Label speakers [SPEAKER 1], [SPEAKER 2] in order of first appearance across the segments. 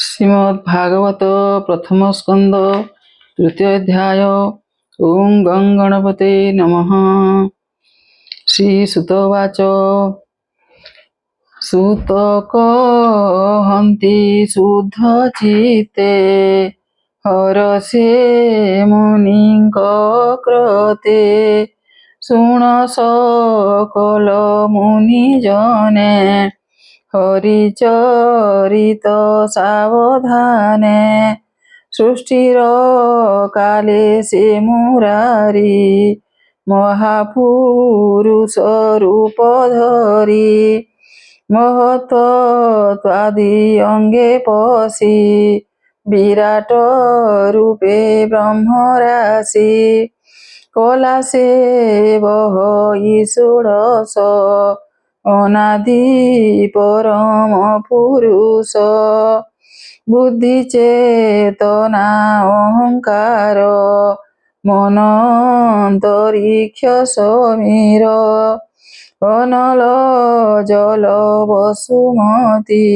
[SPEAKER 1] श्रीमद्भागवत प्रथम स्कंद तृतीय अध्याय। ओं गं गणपते नमः। श्रीसुतवाच सुतकहन्ति शुद्धचित्ते हरसे मुनिଙ୍କ कृते ଶୁଣ सकल मुनिजने हरिचरित सावधाने सृष्टिर काले से मुरारी महापुरुष रूप धरी महत्त्वादि अंगे पशी विराट रूपे ब्रह्म राशि कला से बह ईषोडश अनादि परम पुरुष बुद्धि चेतना अहंकार मन अंतरिक्ष समीर अनल जल वसुमती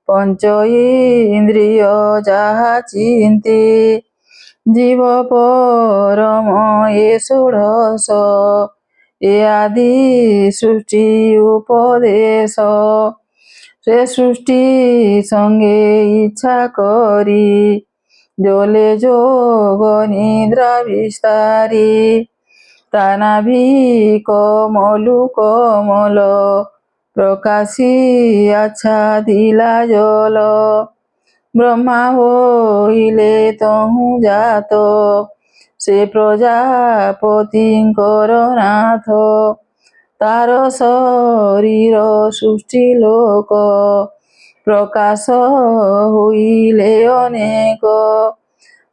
[SPEAKER 1] पंच इंद्रिय जहा चिंती जीव परम ये षोडश ए आदि सृष्टि उपदेश से सृष्टि संगे इच्छा करी जले जोग निद्रा विस्तारी तानाभि कमलु कमल प्रकाशी आच्छादिला जल ब्रह्मा होइले तहु जात से प्रजापतिंकर नाथ तार शरीर सृष्टि लोक प्रकाश होइले अनेक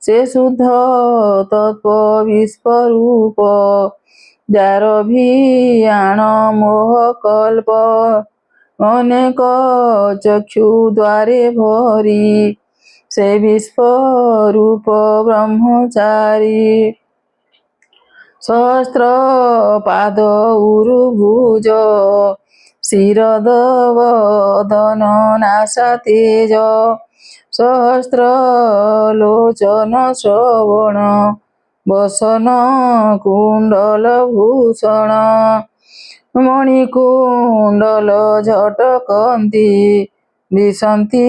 [SPEAKER 1] से शुद्ध तत्व विश्वरूप जार भियाण मोह कल्प अनेक चक्षु द्वारे भरी से विश्वरूप ब्रह्मचारी सहस्र पाद उरुभुज शिरद वदन नासा तेज सहस्र लोचन श्रवण वसन कुंडल भूषण मणिकुंडल झटकंती दिशंती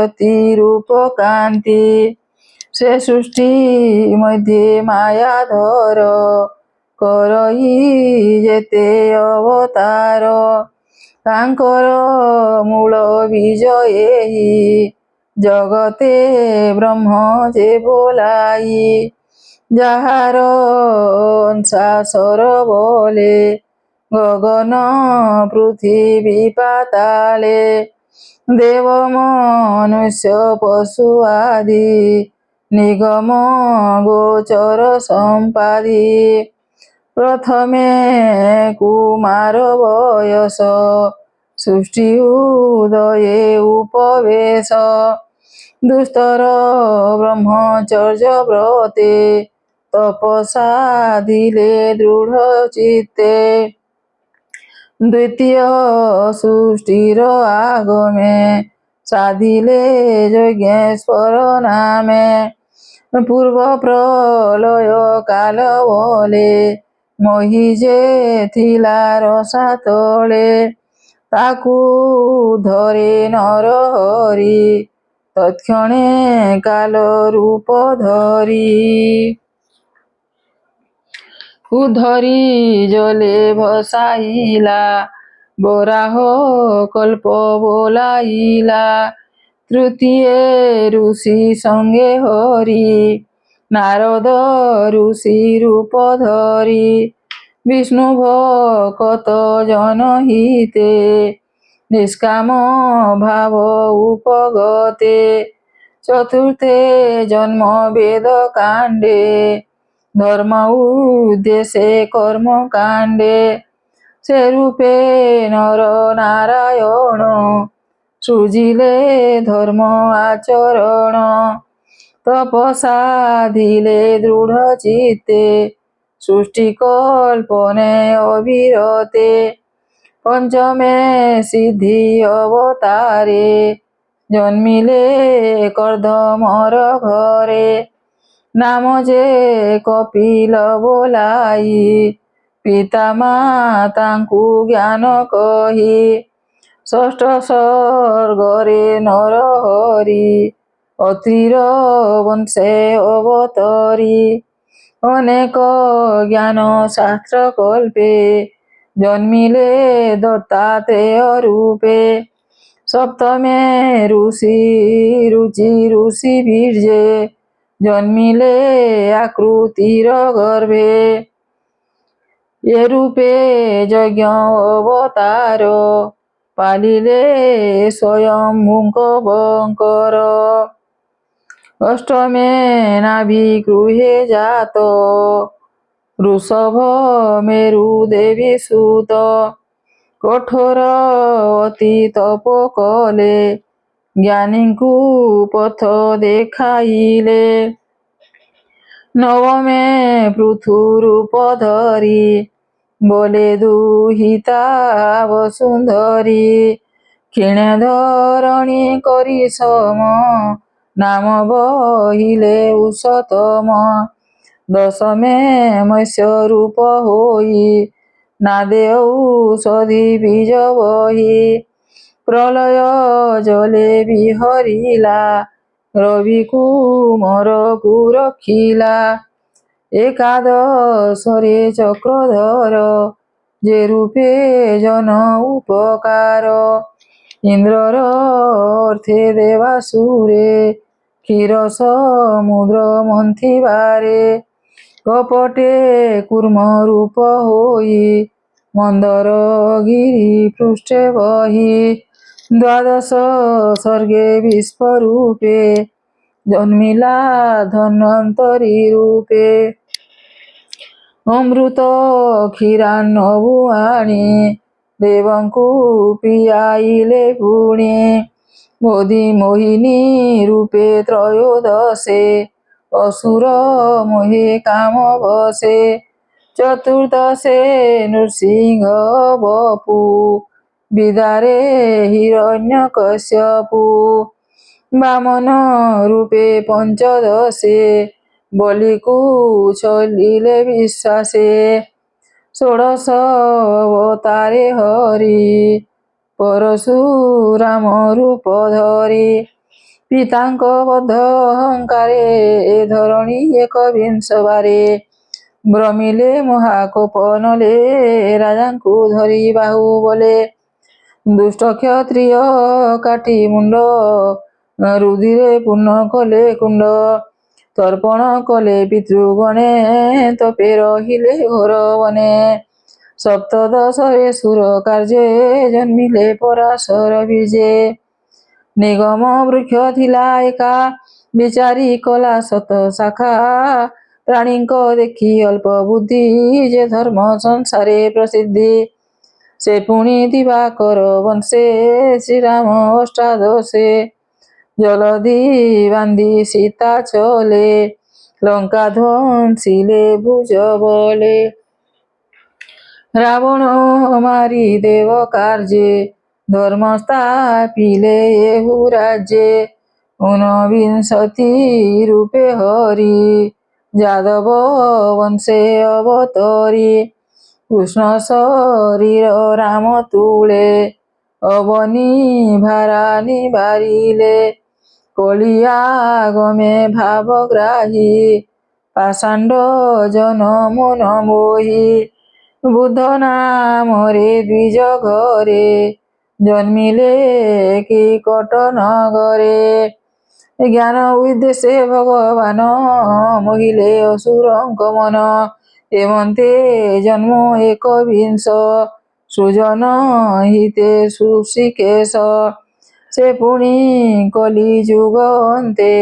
[SPEAKER 1] अति रूप कांति से सृष्टि मध्ये मायाधर करई जेते अवतार तांकर मूल बीज एहि जगते ब्रह्म जे बोलाई जाहार अंशासर बोले गगन पृथ्वी पाताले देव मनुष्य पशु आदि निगम गोचर संपादी प्रथमे कुमार वयस सृष्टि उदये उपवेश दुस्तर ब्रह्मचर्य व्रते तपसाधिले दृढ़ चित्ते द्वितीय सृष्टिर आगमे साधिले यज्ञेश्वर नामे पूर्व प्रलय काल बोले महीजे थिला रसा तले ताकू धरे नर हरि तत्क्षणे काल रूप धरी उधरी जले भसाइला बराह कल्प बोलाइला तृतीय ऋषि संगे हरि नारद ऋषि रूप धरी विष्णु भक्त जनहिते निष्काम भाव उपगते चतुर्थे जन्म वेद कांडे धर्म उद्देश्य कर्म कांडे से रूपे नर नारायण सृजिले धर्म आचरण तपसाधिले दृढ़ चित्ते सृष्टि कल्पने अविरते पंचमे सिद्धि अवतारे জন্মিলে কর্দমর ঘরে। নাম যে কপিল ବୋଲାଇ ପିତା ମାତାଙ୍କୁ ଜ୍ଞାନ କହି। ଷଷ୍ଠ ସ୍ୱର୍ଗରେ ନରହରି ଅତ୍ରିର ବଂଶେ ଅବତରି। ଅନେକ ଜ୍ଞାନ ଶାସ୍ତ୍ର କଳ୍ପେ ଜନ୍ମିଲେ ଦତ୍ତାତ୍ରେୟ ରୂପେ। ସପ୍ତମେ ଋଷି ବୀର୍ଯ୍ୟେ ଜନ୍ମିଲେ ଆକୃତିର ଗର୍ଭେ। ଏ ରୂପେ ଯଜ୍ଞ ଅବତାର ପାଳିଲେ ସ୍ୱୟଂଭୂଙ୍କ ବଙ୍କର। ଅଷ୍ଟମେ ନାଭି ଗୃହେ ଜାତ ବୃଷଭ ମେରୁ ଦେବୀ ସୁତ। କଠୋର ଅତି ତପ କଲେ ଜ୍ଞାନୀଙ୍କୁ ପଥ ଦେଖାଇଲେ। ନବମେ ପୃଥୁ ରୂପ ଧରି ବୋଲେ ଦୁହିତା ବସୁନ୍ଧରି। କ୍ଷୀଣେ ଧରଣୀ କରି ସମ ନାମ ବହିଲେ ଉଷତମ। ଦଶମେ ମତ୍ସ୍ୟ ରୂପ ହୋଇ ନାଦେ ଔଷଧି ବୀଜ ବହି। ପ୍ରଳୟ ଜଲେ ବିହରିଲା ରବିକୁ ମରକୁ ରଖିଲା। ଏକାଦଶରେ ଚକ୍ରଧର ଯେ ରୂପେ ଜନ ଉପକାର। ଇନ୍ଦ୍ରର ଅର୍ଥେ ଦେବାସୁରେ କ୍ଷୀର ସମୁଦ୍ର ମନ୍ଥିବାରେ। କପଟେ କୁର୍ମ ରୂପ ହୋଇ ମନ୍ଦର ଗିରି ପୃଷ୍ଠେ ବହି। ଦ୍ୱାଦଶ ସ୍ୱର୍ଗେ ବିଶ୍ୱରୂପେ ଜନ୍ମିଲା ଧନ୍ୱନ୍ତରୀ ରୂପେ। ଅମୃତ କ୍ଷୀରାର୍ଣ୍ଣବୁ ଆଣି ଦେବଙ୍କୁ ପିଆଇଲେ ପୁଣି। ବୋଧି ମୋହିନୀ ରୂପେ ତ୍ରୟୋଦଶେ ଅସୁର ମୋହେ କାମ ବସେ। ଚତୁର୍ଦ୍ଦଶେ ନୃସିଂହ ବପୁ ବିଦାରେ ହିରଣ୍ୟକଶ୍ୟପୁ। ବାମନ ରୂପେ ପଞ୍ଚଦଶେ ବଲିକୁ ଛଳିଲେ ବିଶ୍ୱାସେ। ଷୋଡ଼ଶ ଅବତାରେ ହରି ପରଶୁରାମ ରୂପ ଧରି। ପିତାଙ୍କ ବଦ୍ଧ ଅହଙ୍କାରେ ଏ ଧରଣୀ ଏକବିଂଶ ବାରେ। ଭ୍ରମିଲେ ମହାକୋପ ନଲେ ରାଜାଙ୍କୁ ଧରି ବାହୁ ବଲେ। ଦୁଷ୍ଟ କ୍ଷତ୍ରିୟ କାଟି ମୁଣ୍ଡ ରୁଧିରେ ପୂର୍ଣ୍ଣ କଲେ କୁଣ୍ଡ। ତର୍ପଣ କଲେ ପିତୃଗଣେ ତପେ ରହିଲେ ଘୋର ବନେ। ସପ୍ତଦଶରେ ସୁର କାର୍ଯ୍ୟେ ଜନ୍ମିଲେ ପରାଶର ବୀର୍ଯ୍ୟେ। ନିଗମ ବୃକ୍ଷ ଥିଲା ଏକା ବିଚାରି କଲା ଶତ ଶାଖା। ପ୍ରାଣୀଙ୍କ ଦେଖି ଅଳ୍ପ ବୁଦ୍ଧି ଯେ ଧର୍ମ ସଂସାରେ ପ୍ରସିଦ୍ଧି। ସେ ପୁଣି ଦିବାକର ବଂଶେ ଶ୍ରୀରାମ ଅଷ୍ଟାଦଶେ। ଜଲଧି ବାନ୍ଧି ସୀତା ଚଲେ ଲଙ୍କା ଧ୍ୱଂସିଲେ ଭୁଜ ବଳେ। ରାବଣ ମାରି ଦେବ କାର୍ଯ୍ୟେ ଧର୍ମ ସ୍ଥାପିଲେ ଏହୁ ରାଜ୍ୟେ। ଊନବିଂଶତି ରୂପେ ହରି ଯାଦବ ବଂଶେ ଅବତରି। କୃଷ୍ଣ ଶରୀର ରାମ ତୁଳେ ଅବନୀ ଭାରା ନିବାରିଲେ। କଳି ଆଗମେ ଭାବଗ୍ରାହୀ ପାଷାଣ୍ଡ ଜନ ମନ ମୋହି। ବୁଦ୍ଧ ନାମରେ ଦ୍ୱିଜ ଘରେ ଜନ୍ମିଲେ କିକଟ ନଗରେ। ଜ୍ଞାନ ଉଦ୍ଦେଶ୍ୟ ଭଗବାନ ମୋହିଲେ ଅସୁରଙ୍କ ମନ। ଏମନ୍ତେ ଜନ୍ମ ଏକବିଂଶ ସୃଜନ ହିତେ ହୃଷିକେଶ। ସେ ପୁଣି କଲି ଯୁଗ ଅନ୍ତେ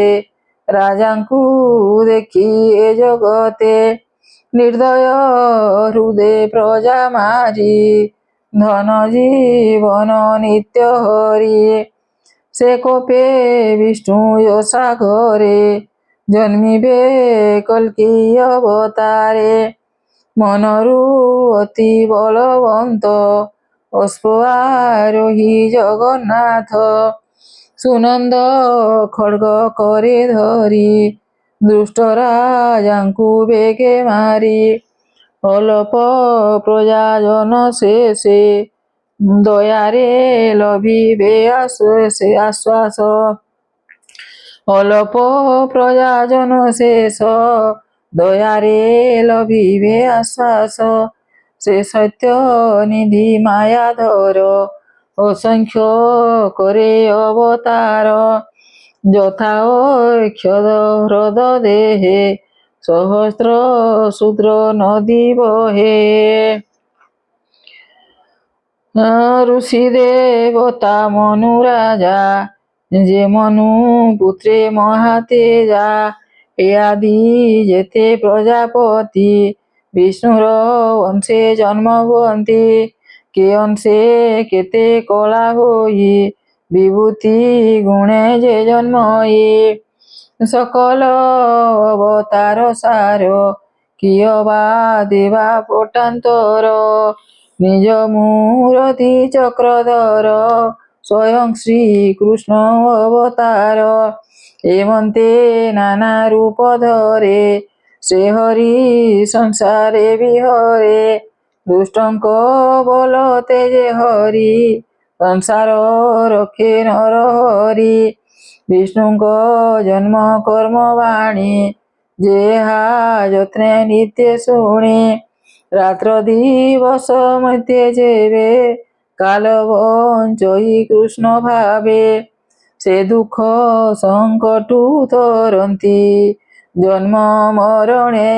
[SPEAKER 1] ରାଜାଙ୍କୁ ଦେଖି ଏ ଜଗତେ। ନିର୍ଦ୍ଦୟ ହୃଦେ ପ୍ରଜା ମାରି ଧନ ଜୀବନ ନିତ୍ୟ ହରି। ସେ କୋପେ ବିଷ୍ଣୁ ଯଶାଘରେ ଜନ୍ମିବେ କଲ୍କି ଅବତାରେ। ମନରୁ ଅତି ବଳବନ୍ତ ଅଶ୍ବ ଆରୋହୀ ଜଗନ୍ନାଥ। ସୁନନ୍ଦ ଖଡ୍ଗ କରେ ଧରି ଦୁଷ୍ଟ ରାଜାଙ୍କୁ ବେଗେ ମାରି ଅଳ୍ପ ପ୍ରଜାଜନ ଶେଷେ ଦୟାରେ ଲଭିବେ ଆଶ୍ୱାସ ଅଳ୍ପ ପ୍ରଜାଜନ ଶେଷ ଦୟାରେ ଲଭିବେ ଆଶ୍ୱାସ ସେ ସତ୍ୟ ନିଧି ମାୟାଧର ଅସଂଖ୍ୟ କରେ ଅବତାର ଯଥା ଅକ୍ଷର ହ୍ରଦ ଦେହେ ସହସ୍ର ଶୂଦ୍ର ନଦୀ ବହେ ଋଷି ଦେବତା ମନୁ ରାଜା যে মনু পুত্রে মহাতেজা এ আদি যেতে প্রজাপতি বিষ্ণুর অংশে জন্ম হুয়ন্তি কে অংশে কেতে কলা হই বিভূতি গুণে যে জন্মই সকল অবতার সার কিয় বা দেবা পটান্তর নিজ মূরতি চক্রধর স্বয়ং শ্রীকৃষ্ণ অবতার এমন্তে নানা রূপ ধরে সে হরি সংসারে বিহরে দুষ্টঙ্ক বল তেজে হরি সংসার রক্ষে নর হরি বিষ্ণুঙ্ক জন্ম কর্ম বাণী যেহা যত্নে নিত্য শুনে রাত্র দিবস মধ্যে যেবে কাল বঞ্চই কৃষ্ণ ভাবে সে দুঃখ সংকটু তরন্তি জন্ম মরণে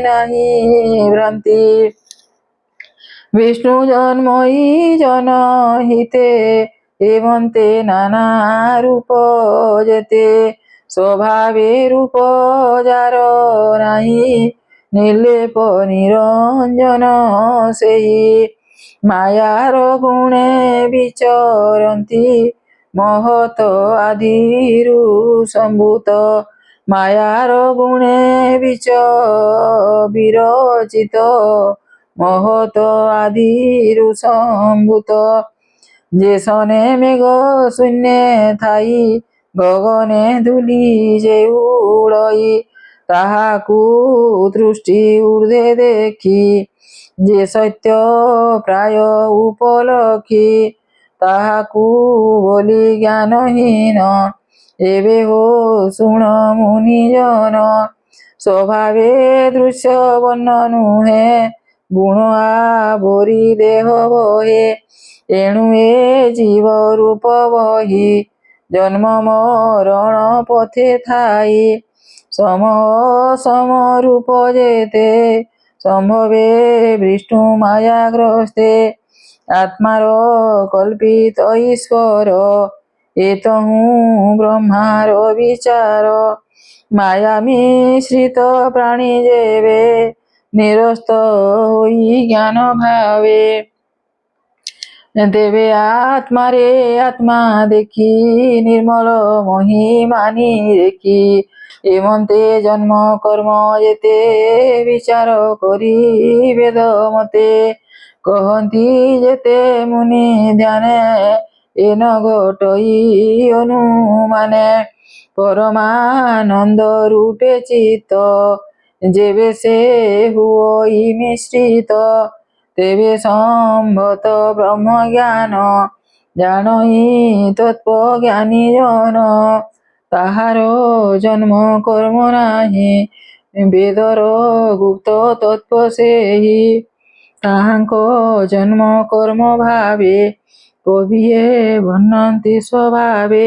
[SPEAKER 1] নাহি ভ্রান্তি বিষ্ণু জন্মই জনহিতে এমন্তে নানা রূপ যেতে স্বভাবে রূপ যার নাহি নির্লেপ নিরঞ্জন সেই মায়ার গুণে বিচরন্তি মহত আদিরু সম্ভূত মায়ার গুণে বিরচিত মহত আদিরু সম্ভূত যে সনে মেঘ শূন্যে থাই গগনে ধূলি যে উড়ই তাহাকু দৃষ্টি ঊর্ধ্বে দেখি যে সত্য প্রায় উপলক্ষী তাহাকু বলি জ্ঞানহীন এবে হো শুণ মুনিজন স্বভাবে দৃশ্য বর্ণ নুহে গুণ আবরি দেহ বহে এণু এ জীব রূপ বহি জন্ম মরণ পথে থাই সম সম রূপ যেতে সম্ভবে বিষ্ণু মায়াগ্রস্তে আত্মার কল্পিত ঈশ্বর এতহু ব্রহ্মার বিচার মায়া মিশ্রিত প্রাণী যেবে নিরস্ত হই জ্ঞান ভাবে দেবে আত্মারে আত্মা দেখি নির্মল মহিমানি দেখি এমন্তে জন্ম কর্ম যেতে বিচার করি বেদ মতে কহন্তি যেতে মুনি ধ্যানে এন ঘটই অনুমানে পরমানন্দ রূপে চিত্ত যেবে সে হুই মিশ্রিত তেবে সম্ভত ব্রহ্ম জ্ঞান জানই তৎপ জ্ঞানী জন তাহার জন্ম কর্ম নাহি বেদর গুপ্ত তৎপ সেই তাহাঙ্ক জন্ম কর্ম ভাবে কবিয়ে বর্ণন্তি স্বভাবে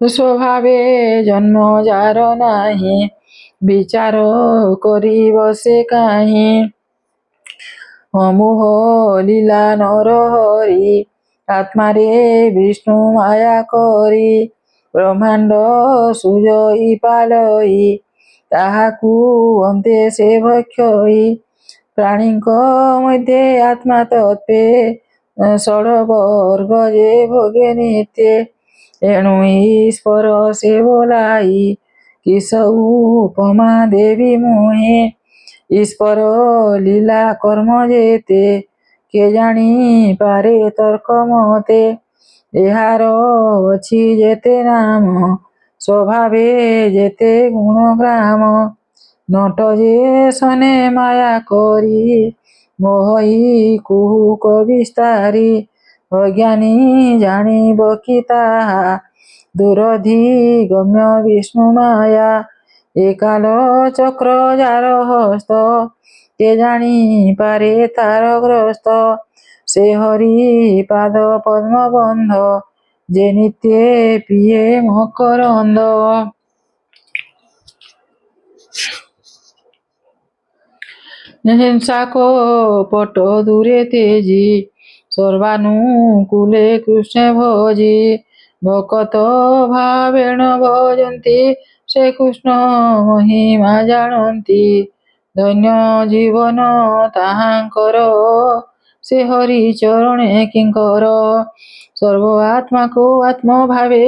[SPEAKER 1] স্বভাবে জন্ম যার নাহি বিচার করিব সে কাহি অমোহ লীলা নরহরি আত্মারে বিষ্ণু মায়া করি ব্রহ্মাণ্ড সুজই পালই তাহাকু অন্তে সে ভক্ষই প্রাণীଙ୍କ মধ্যে আত্মা তত্ত্বে ষড়বর্গ যে ভোগে নিত্যে এণু ঈশ্বর সে বলাই কিস উপমা দেবী মোহে ঈশ্বর লীলা কর্ম যেতে କେ ଜାଣି ପାରେ ତର୍କ ମତେ। ଏହାର ଅଛି ଯେତେ ନାମ ସ୍ୱଭାବେ ଯେତେ ଗୁଣଗ୍ରାମ। ନଟ ଯେ ସନେ ମାୟା କରି ମୋହଇ କୁହୁକ ବିସ୍ତାରି। ଅଜ୍ଞାନୀ ଜାଣିବ କି ତାହା ଦୁରଧି ଗମ୍ୟ ବିଷ୍ଣୁ ମାୟା। ଏକାଲ ଚକ୍ର ଯାର ହସ୍ତ କେ ଜାଣି ପାରେ ତାର ଗ୍ରସ୍ତ। ସେ ହରି ପାଦ ପଦ୍ମ ବନ୍ଧ ଯେ ନିତ୍ୟେ ପିଏ ମକରନ୍ଦ। ହିଂସା କପଟ ଦୂରେ ତେଜି ସର୍ବାନୁକୂଲେ କୃଷ୍ଣେ ଭଜି। ଭକତ ଭାବେଣ ଭଜନ୍ତି ସେ କୃଷ୍ଣ ମହିମା ଜାଣନ୍ତି। ଧନ୍ୟ ଜୀବନ ତାହାଙ୍କର ସେ ହରି ଚରଣେ କିଙ୍କର। ସର୍ବ ଆତ୍ମାକୁ ଆତ୍ମ ଭାବେ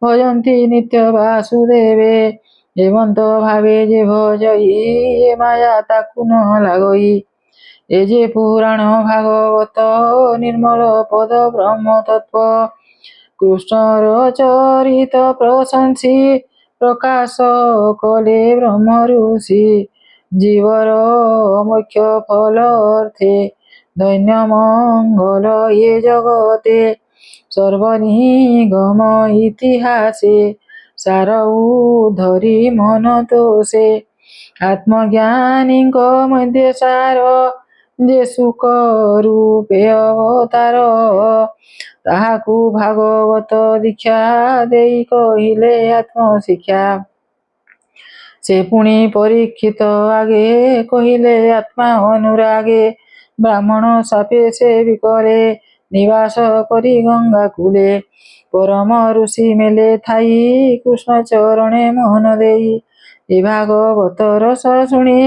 [SPEAKER 1] ଭଜନ୍ତି ନିତ୍ୟ ବାସୁଦେବେ। ହେମନ୍ତ ଭାବେ ଯେ ଭଜଇ ଏ ମାୟା ତାକୁ ନ ଲାଗଇ। ଏ ଯେ ପୁରାଣ ଭାଗବତ ନିର୍ମଳ ପଦ ବ୍ରହ୍ମ ତତ୍ତ୍ୱ। କୃଷ୍ଣର ଚରିତ ପ୍ରଶଂସି ପ୍ରକାଶ କଲେ ବ୍ରହ୍ମ ଋଷି। ଜୀବର ମୋକ୍ଷ ଫଲ ଅର୍ଥେ ଧନ୍ୟ ମଙ୍ଗଳ ଏ ଜଗତେ। ସର୍ବନିଗମ ଇତିହାସେ ସାର ଉଧରି ମନ ତୋଷେ। ଆତ୍ମଜ୍ଞାନୀଙ୍କ ମଧ୍ୟ ସାର ଯେ ସୁଖ ରୂପେ ଅବତାର। ତାହାକୁ ଭାଗବତ ଦୀକ୍ଷା ଦେଇ କହିଲେ ଆତ୍ମଶିକ୍ଷା। ସେ ପୁଣି ପରୀକ୍ଷିତ ଆଗେ କହିଲେ ଆତ୍ମା ଅନୁରାଗେ। ବ୍ରାହ୍ମଣ ସାପେ ସେ ବିକଳେ ନିବାସ କରି ଗଙ୍ଗା କୂଳେ। ପରମ ଋଷି ମେଲେ ଥାଇ କୃଷ୍ଣ ଚରଣେ ମନ ଦେଇ। ଏ ଭାଗବତ ରସ ଶୁଣି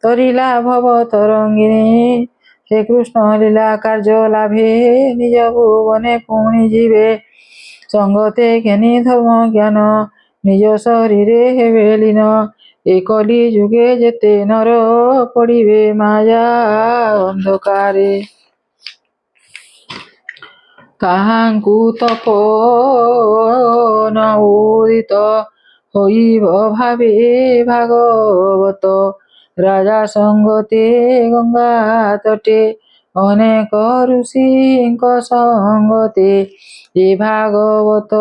[SPEAKER 1] ତରିଲା ଭବ ତରଙ୍ଗିଣୀ। ସେ କୃଷ୍ଣ ଲୀଳା କାର୍ଯ୍ୟ ଲାଭେ ନିଜ ଭୁବନେ ପୁଣି ଯିବେ। ସଙ୍ଗତେ ଘେନି ଧର୍ମ ଜ୍ଞାନ ନିଜ ଶରୀରେ ହେବେ ଲୀନ। ଏ କଲି ଯୁଗେ ଯେତେ ନର ପଡ଼ିବେ ମାୟା ଅନ୍ଧକାରେ। କାହାଙ୍କୁ ତପନ ଉଦିତ ହୋଇବ ଭାବେ ଭାଗବତ। ରାଜା ସଙ୍ଗତେ ଗଙ୍ଗା ତଟେ ଅନେକ ଋଷିଙ୍କ ସଙ୍ଗତେ। ଏ ଭାଗବତ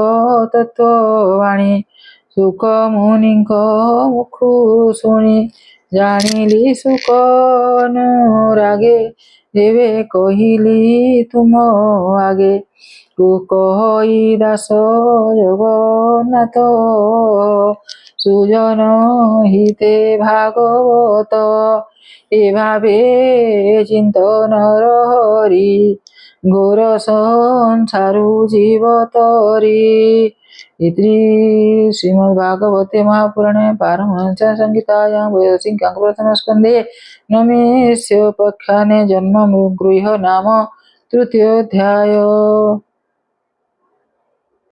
[SPEAKER 1] ତତ୍ତ୍ୱବାଣୀ ଶୁକ ମୁନିଙ୍କ ମୁଖୁ ଶୁଣି। ଜାଣିଲି ସୁକ ଅନୁରାଗେ ଏବେ କହିଲି ତୁମ ଆଗେ। କହଇ ଦାସ ଜଗନ୍ନାଥ ସୁଜନ ହିତେ ଭାଗବତ। ଏ ଭାବେ ଚିନ୍ତନର ହରି ଘୋର ସଂସାରୁ ଜୀବ ତରି। ଇତି ଶ୍ରୀମଦ୍ଭାଗବତେ ମହାପୁରାଣେ ପାରମହଂସ୍ୟାଂ ସଂହିତାୟାଂ ବୈଶିଷ୍ଟ୍ୟାଂ ପ୍ରଥମ ସ୍କନ୍ଧେ ନମେସ୍ୟ ଉପାଖ୍ୟାନେ ଜନ୍ମ ମୃଗ ନାମ ତୃତୀୟୋଧ୍ୟାୟ।